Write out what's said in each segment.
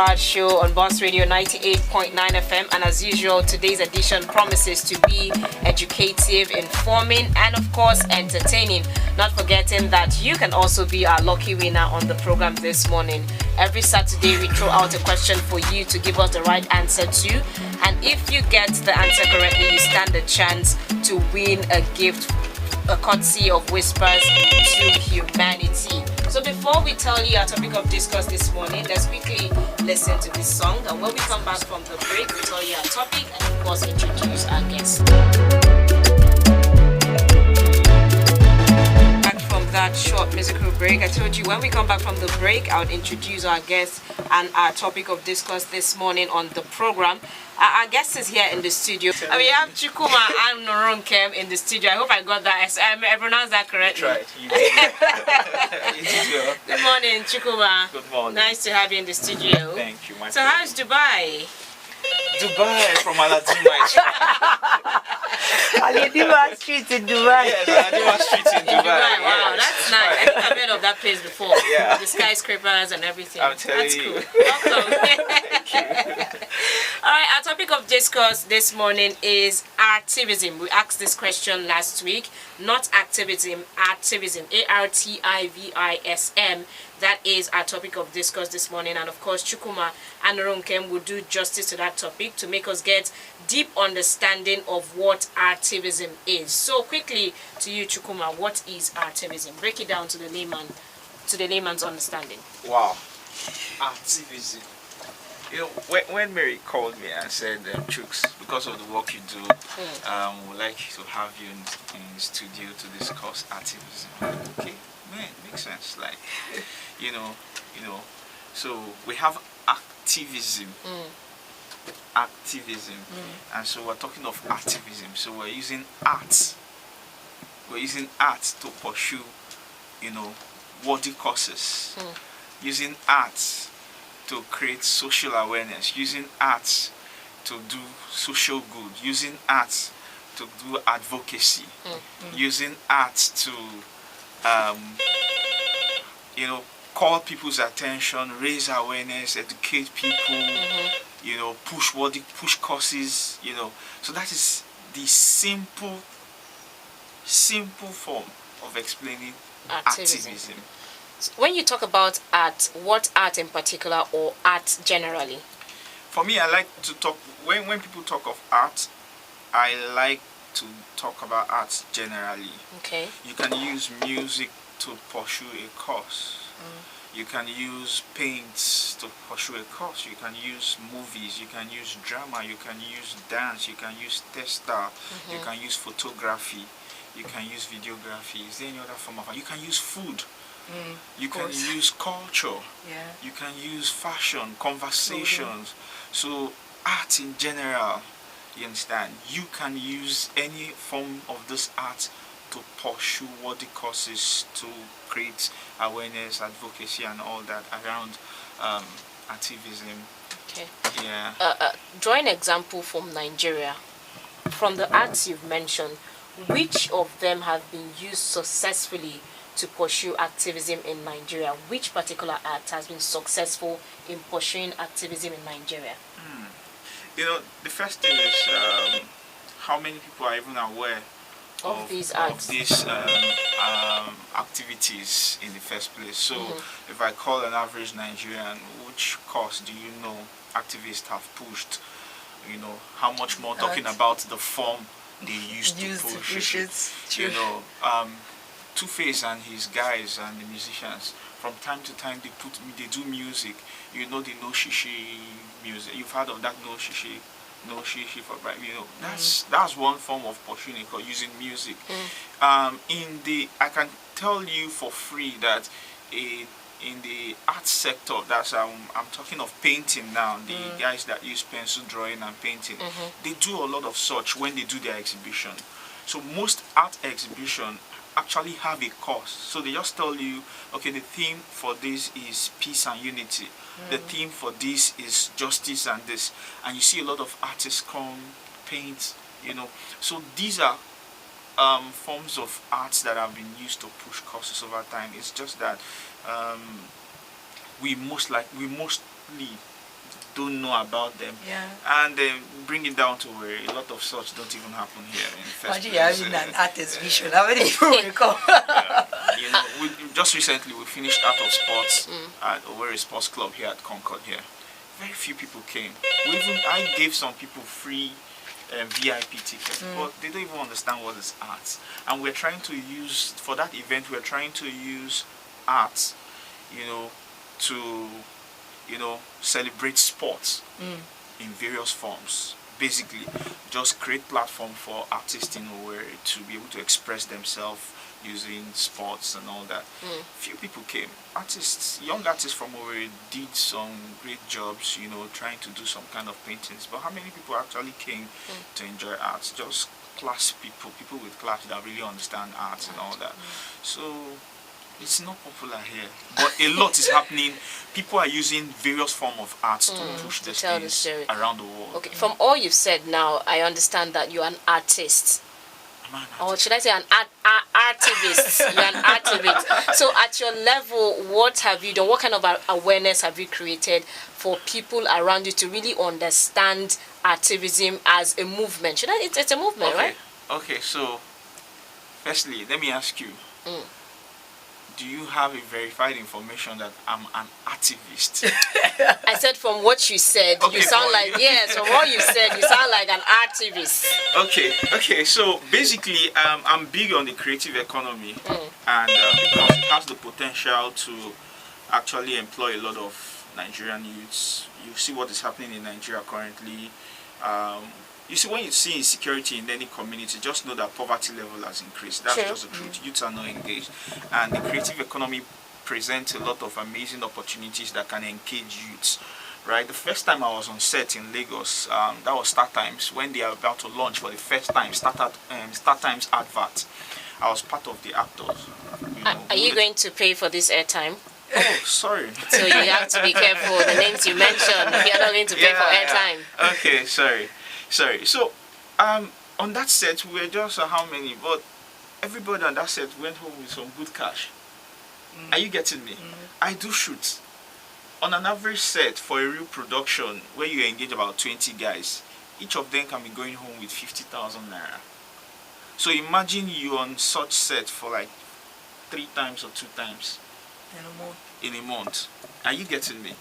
powered show on Boss Radio 98.9 FM, and as usual, today's edition promises to be educative, informing, and of course entertaining. Not forgetting that you can also be our lucky winner on the program this morning. Every Saturday we throw out a question for you to give us the right answer to, and if you get the answer correctly, you stand a chance to win a gift, a courtesy of Whispers to Humanity. So before we tell you our topic of discourse this morning, let's quickly listen to this song, and when we come back from the break, we'll tell you our topic and of course introduce our guest. Back from that short musical break, I told you when we come back from the break, I would introduce our guest and our topic of discourse this morning on the program. Our guest is here in the studio. We have Chukuma and Noronkem in the studio. I hope I got that. I pronounced that correctly. Right. You did. Good morning, Chukuma. Good morning. Nice to have you in the studio. Thank you, my So friend. how's Dubai? Dubai from Aladima Aladima Street in Dubai. Yes, Aladima Street in Dubai. Wow, Yes. that's nice. I think I've heard of that place before. Yeah. The skyscrapers and everything. I'm telling that's you. Cool. Welcome. Thank you. Alright, our topic of discourse this morning is Artivism. We asked this question last week. Not activism, Artivism. ARTIVISM. That is our topic of discourse this morning. And of course, Chukuma and Ronkem will do justice to that topic to make us get deep understanding of what Artivism is. So quickly to you, Chukuma, what is Artivism? Break it down to the layman's understanding. Wow. Activism. You know, when Mary called me and said, Chooks, because of the work you do, we'd like to have you in the studio to discuss activism. Okay, man, makes sense. Like, you know, so we have activism. Activism. And so we're talking of activism. So we're using art. We're using art to pursue, worthy causes. Using art to create social awareness, using art to do social good, using art to do advocacy, using art to call people's attention, raise awareness, educate people, push causes, so that is the simple form of explaining activism. When you talk about art, what art in particular or art generally? For me, I like to talk, when people talk of art, I like to talk about art generally. Okay. You can use music to pursue a cause. You can use paints to pursue a cause. You can use movies, you can use drama, you can use dance, you can use textile, you can use photography, you can use videography. Is there any other form of art? You can use food. You can use culture, you can use fashion, conversations. So art in general, you understand, you can use any form of this art to pursue worthy causes, to create awareness, advocacy and all that around activism. Okay. Yeah. Draw an example from Nigeria. From the arts you've mentioned, which of them have been used successfully to pursue activism in Nigeria? Which particular art has been successful in pursuing activism in Nigeria? The first thing is how many people are even aware of these arts, of these activities in the first place. So if I call an average Nigerian, which cause do you know activists have pushed? How much more talking about the form they used to push it. Two-Face and his guys and the musicians, from time to time they do music. The no shishi music. You've heard of that no shishi for bright. That's one form of pursuing it, or using music. I can tell you for free that in the art sector, that's I'm talking of painting now. The guys that use pencil drawing and painting, they do a lot of such when they do their exhibition. So most art exhibition actually have a cause. So they just tell you, okay, the theme for this is peace and unity. The theme for this is justice and this. And you see a lot of artists come, paint, So these are forms of arts that have been used to push causes over time. It's just that we mostly don't know about them. Yeah. And bring it down to where a lot of such don't even happen here in the first Imagine place. you're having an artist vision. How many people will come? You know, just recently we finished Art of Sports at Owerri Sports Club here at Concord here. Very few people came. I gave some people free VIP tickets, but they don't even understand what is art. And we're trying to use, for that event, we're trying to use art, you know, to, you know, celebrate sports in various forms. Basically, just create platform for artists in Owerri to be able to express themselves using sports and all that. Few people came. Artists, young artists from Owerri did some great jobs, you know, trying to do some kind of paintings. But how many people actually came to enjoy art? Just class people, people with class that really understand art and all that. So it's not popular here, but a lot is happening. People are using various forms of art to push the things around the world. Okay, from all you've said now, I understand that you're an artist. Or should I say an artivist? You're an artivist. So at your level, what have you done? What kind of awareness have you created for people around you to really understand Activism as a movement? It's a movement, right? Okay, so firstly, let me ask you. Do you have a verified information that I'm an activist? I said from what you said, you sound like, yes, from what you said, you sound like an activist. Okay, so basically, I'm big on the creative economy, and because it has the potential to actually employ a lot of Nigerian youths. You see what is happening in Nigeria currently. You see, when you see insecurity in any community, just know that poverty level has increased. That's just the truth. Youths are not engaged. And the creative economy presents a lot of amazing opportunities that can engage youths. Right? The first time I was on set in Lagos, that was Start Times, when they are about to launch for the first time, Start Times advert. I was part of the actors. You know, are you going to pay for this airtime? Oh, sorry. So you have to be careful the names you mentioned. You're not going to pay for airtime. Okay, sorry. So, on that set, we were just how many? But everybody on that set went home with some good cash. Are you getting me? I do shoot. On an average set for a real production, where you engage about 20 guys, each of them can be going home with 50,000 naira. So imagine you on such set for like 3 times or 2 times in a month. Are you getting me?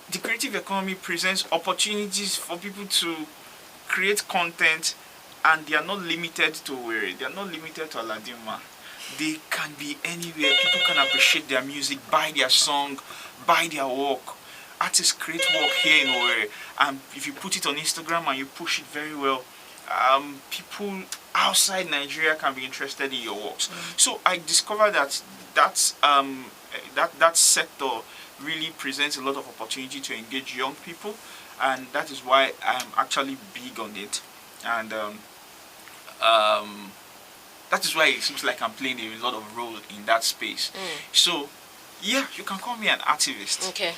The creative economy presents opportunities for people to create content, and they are not limited to Owerri. They are not limited to Aladima. They can be anywhere. People can appreciate their music, buy their song, buy their work. Artists create work here in Owerri, and if you put it on Instagram and you push it very well, people outside Nigeria can be interested in your works. So I discovered that sector really presents a lot of opportunity to engage young people, and that is why I'm actually big on it. And that is why it seems like I'm playing a lot of role in that space. So yeah, you can call me an activist. Okay.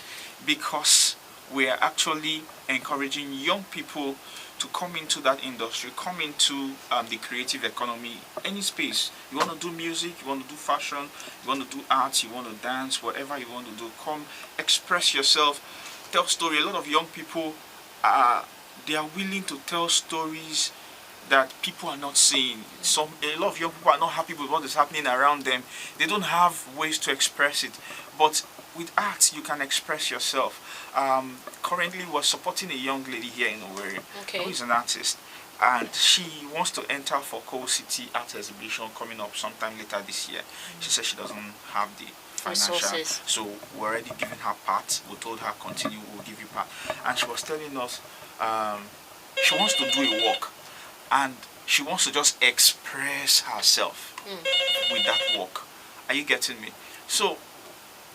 Because we are actually encouraging young people to come into that industry, come into the creative economy, any space. You want to do music, you want to do fashion, you want to do art, you want to dance, whatever you want to do, come express yourself, tell story. A lot of young people, they are willing to tell stories that people are not seeing. A lot of young people are not happy with what is happening around them. They don't have ways to express it. But with art, you can express yourself. Currently, we're supporting a young lady here in Owerri who is an artist, and she wants to enter for Coal City Art Exhibition coming up sometime later this year. She says she doesn't have the financial resources, so we're already giving her part. We told her continue, we'll give you part, and she was telling us she wants to do a work, and she wants to just express herself with that work. Are you getting me? So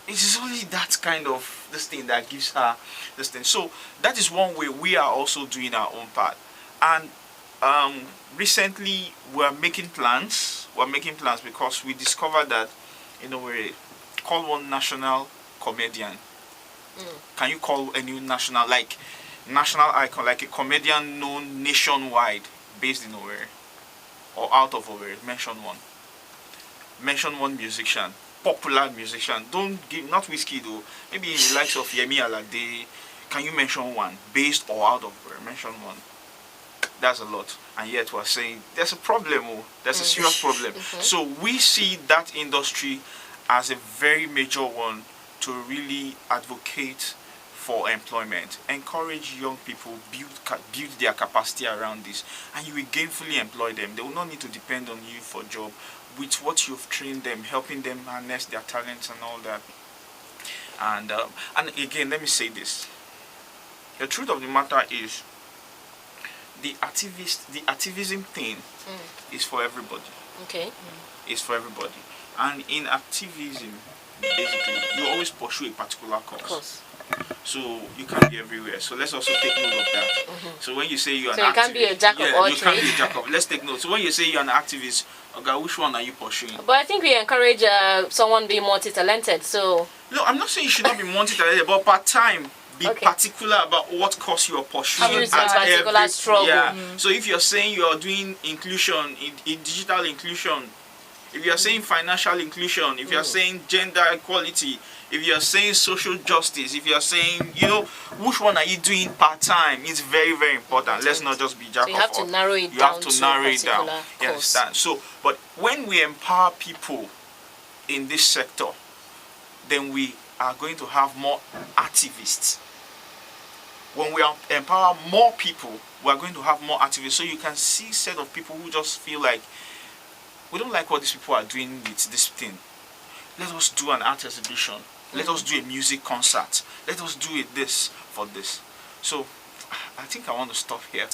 it is only that kind of this thing that gives her this thing. So that is one way we are also doing our own part. And recently we're making plans. We're making plans because we discovered that, you know, we call one national comedian. Can you call a new national icon, like a comedian known nationwide, based in Owerri or out of Owerri? Mention one musician. popular musician. Don't give, not whiskey though. Maybe in the likes of Yemi Alade. Can you mention one? Based or out of mention one. That's a lot. And yet we're saying there's a problem. Oh, there's a serious problem. So we see that industry as a very major one to really advocate for employment, encourage young people, build their capacity around this, and you will gainfully employ them. They will not need to depend on you for a job. With what you've trained them, helping them harness their talents and all that. And again, let me say this: the truth of the matter is, the activism thing is for everybody. Okay. It's for everybody. And in activism, basically, you always pursue a particular cause. Of course. So you can't be everywhere. So let's also take note of that. So when you say you're an activist, you can't be a jack of all you can't be trades. a jack of. Let's take note. So when you say you're an activist, okay, which one are you pursuing? But I think we encourage someone being multi-talented. So No, I'm not saying you should not be multi-talented, but part time. Be particular about what cause you are pursuing. Use a particular struggle. Yeah. So if you're saying you are doing inclusion, in digital inclusion, if you're saying financial inclusion, if you're saying gender equality, if you're saying social justice, if you're saying, which one are you doing part-time? It's very, very important. Let's not just be jack of all. you have to narrow it down. You have to narrow a it down. particular You course. understand? So, but when we empower people in this sector, then we are going to have more activists. When we empower more people, we are going to have more activists. So you can see a set of people who just feel like, we don't like what these people are doing with this thing. Let us do an art exhibition. Let us do a music concert. Let us do it this for this. So I think I want to stop here.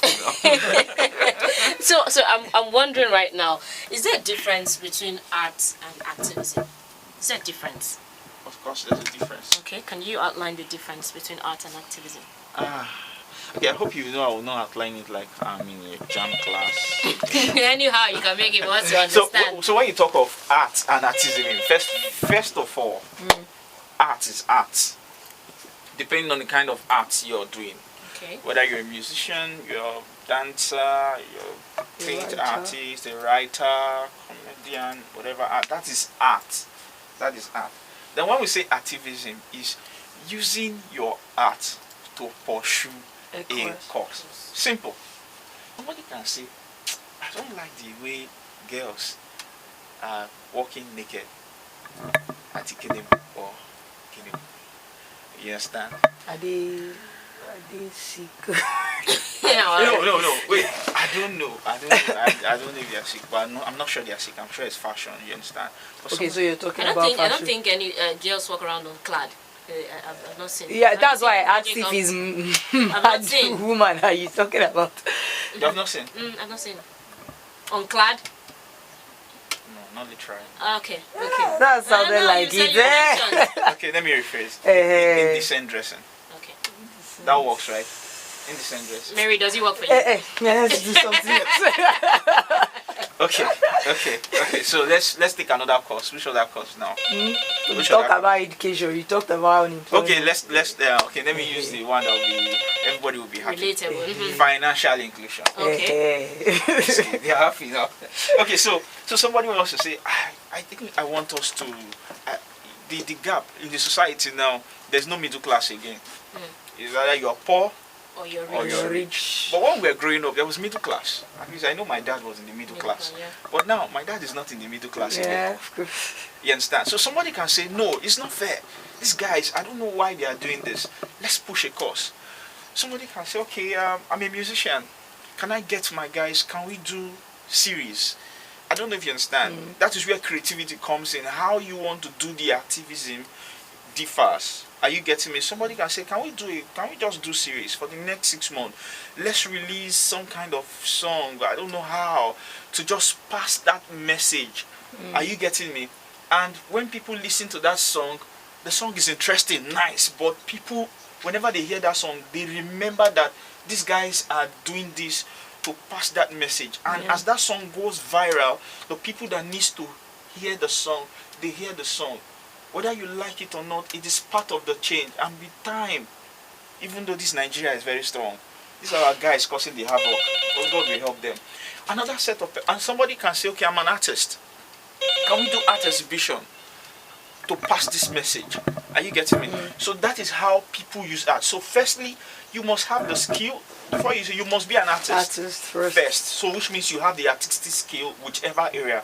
So I'm wondering right now, is there a difference between art and activism? Is there a difference? Of course, there's a difference. Okay, can you outline the difference between art and activism? Okay, I hope you know I will not outline it like I'm in a jam class. Anyhow, you can make it once you understand. So when you talk of art and activism, first of all, art is art. Depending on the kind of art you're doing. Okay. Whether you're a musician, you're a dancer, you're a paint artist, a writer, comedian, whatever art, that is art. That is art. Then when we say activism, is using your art to pursue a cause. Simple. Somebody can say, I don't like the way girls are walking naked at Activism or Activism. You understand? Are they sick? No. Wait, I don't know. I don't know if they are sick, but I'm not sure they are sick. I'm sure it's fashion. You understand? But Okay, so you're talking I about don't think any girls walk around unclad. I've not seen. Yeah, I've that's seen why magic activism. I've not seen. Woman, are you talking about? you have not seen? I've not seen. Unclad? No, not literally. Okay. That sounded No, like you said it. you mentioned. Okay, let me rephrase. Eh. Indecent dressing. Okay. That works, right? Indecent dressing. Mary, does it work for you? Let's do something else. Okay. So let's take another course. Which other course now? You talk about education. You talked about unemployment. Okay, let's okay. Let me use the one that will be everybody will be happy. Relatable. Financial inclusion. Okay. They are happy now. Okay, so somebody will also say, I think I want us to the gap in the society now. There's no middle class again. It's either you're poor Or you're or rich. you're rich. But when we were growing up, there was middle class. At least I know my dad was in the middle class. Yeah. But now my dad is not in the middle class Yeah, again. of course. You understand? So somebody can say, no, it's not fair. These guys, I don't know why they are doing this. Let's push a course. Somebody can say, okay, I'm a musician. Can I get my guys? Can we do series? I don't know if you understand. That is where creativity comes in. How you want to do the activism differs. Are you getting me? Somebody can say, can we just do series for the next 6 months? Let's release some kind of song, I don't know how, to just pass that message. Are you getting me? And when people listen to that song, the song is interesting, nice, but people, whenever they hear that song, they remember that these guys are doing this to pass that message. And as that song goes viral, the people that needs to hear the song, they hear the song. Whether you like it or not, it is part of the change. And with time, even though this Nigeria is very strong, these are our guys causing the havoc. But God will help them. Another set of, and somebody can say, okay, I'm an artist. Can we do art exhibition? to pass this message. Are you getting me? So that is how people use art. So firstly, you must have the skill. Before you must be an artist first. So which means you have the artistic skill, whichever area.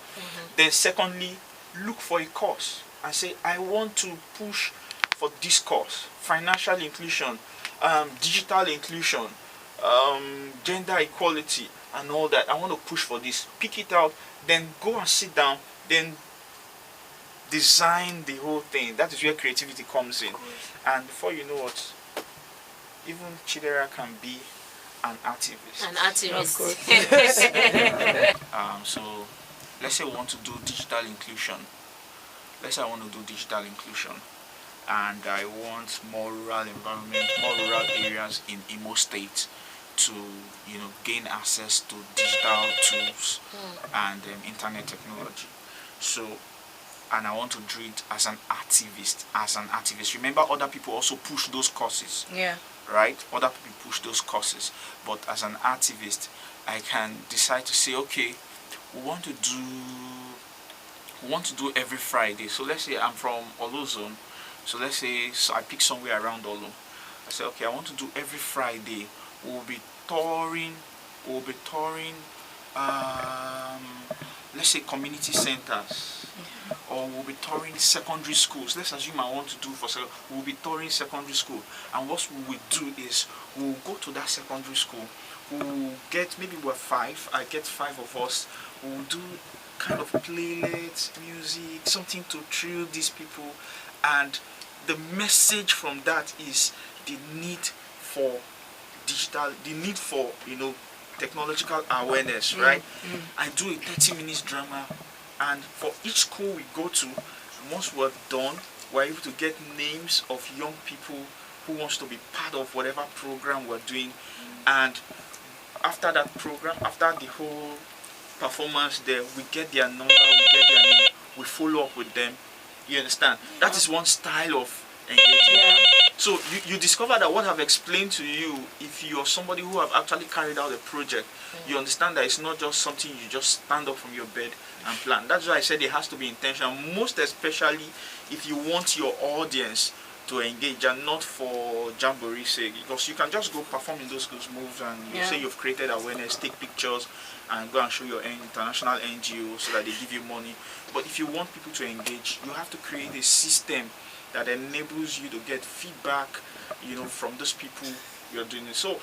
Then secondly, look for a course and say, I want to push for this course: financial inclusion, digital inclusion, gender equality, and all that. I want to push for this. Pick it out, then go and sit down, then design the whole thing. That is where creativity comes in. And before you know what, even Chidera can be an artivist. An artist. So let's say we want to do digital inclusion. Let's say I want to do digital inclusion, and I want more rural environment, more rural areas in Imo State to, gain access to digital tools and internet technology. So, and I want to do it as an artivist. Remember, other people also push those courses. Yeah. Right? Other people push those courses. But as an artivist, I can decide to say, okay, we want to do every Friday. So let's say I'm from Olo Zone. So let's say I pick somewhere around Olo. I say, okay, I want to do every Friday. We'll be touring, let's say community centers, or we'll be touring secondary schools. Let's assume I want to do we'll be touring secondary school, and what we will do is we'll go to that secondary school. We'll get, maybe we're 5. I get 5 of us. We'll do kind of playlists, music, something to thrill these people, and the message from that is the need for technological awareness, right? I do a 30 minutes drama, and for each school we go to, once we're done, we're able to get names of young people who wants to be part of whatever program we're doing, and after that program, after the whole performance there, we get their number, we get their name, we follow up with them. You understand? That is one style of engagement. So you discover that what I've explained to you, if you're somebody who have actually carried out a project, you understand that it's not just something you just stand up from your bed and plan. That's why I said it has to be intentional, most especially if you want your audience to engage and not for jamboree's sake, because you can just go perform in those schools moves and you say you've created awareness, take pictures and go and show your international NGO so that they give you money. But if you want people to engage, you have to create a system that enables you to get feedback, from those people you're doing it. So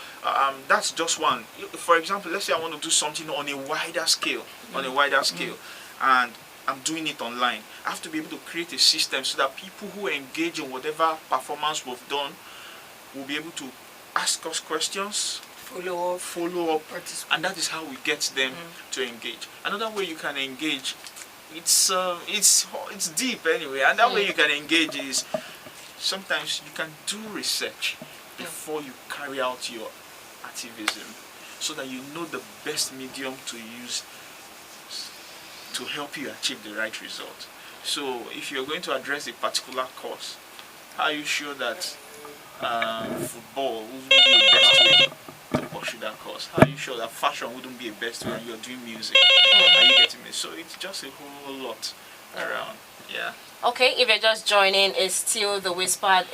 that's just one. For example, let's say I want to do something on a wider scale, and I'm doing it online. I have to be able to create a system so that people who engage in whatever performance we've done will be able to ask us questions, follow up, and that is how we get them to engage. Another way you can engage, it's deep anyway, and that way you can engage is sometimes you can do research before you carry out your activism, so that you know the best medium to use to help you achieve the right result. So if you're going to address a particular cause, how are you sure that football wouldn't be a best way to pursue that cause? How are you sure that fashion wouldn't be a best way when you're doing music? Are you getting me? So it's just a whole lot around. Yeah. Okay, if you're just joining, it's still the Whispered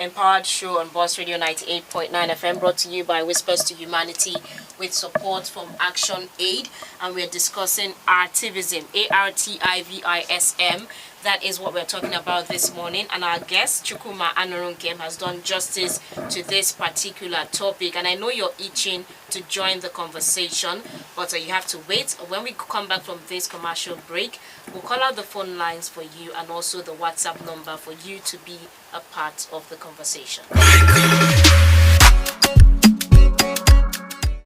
Empowered Show on Boss Radio 98.9 FM, brought to you by Whispers to Humanity with support from Action Aid, and we're discussing Artivism, ARTIVISM. That is what we're talking about this morning, and our guest, Chukwuma Anurunkem, has done justice to this particular topic, and I know you're itching to join the conversation, but you have to wait. When we come back from this commercial break, we'll call out the phone lines for you and also the WhatsApp number for you to be a part of the conversation.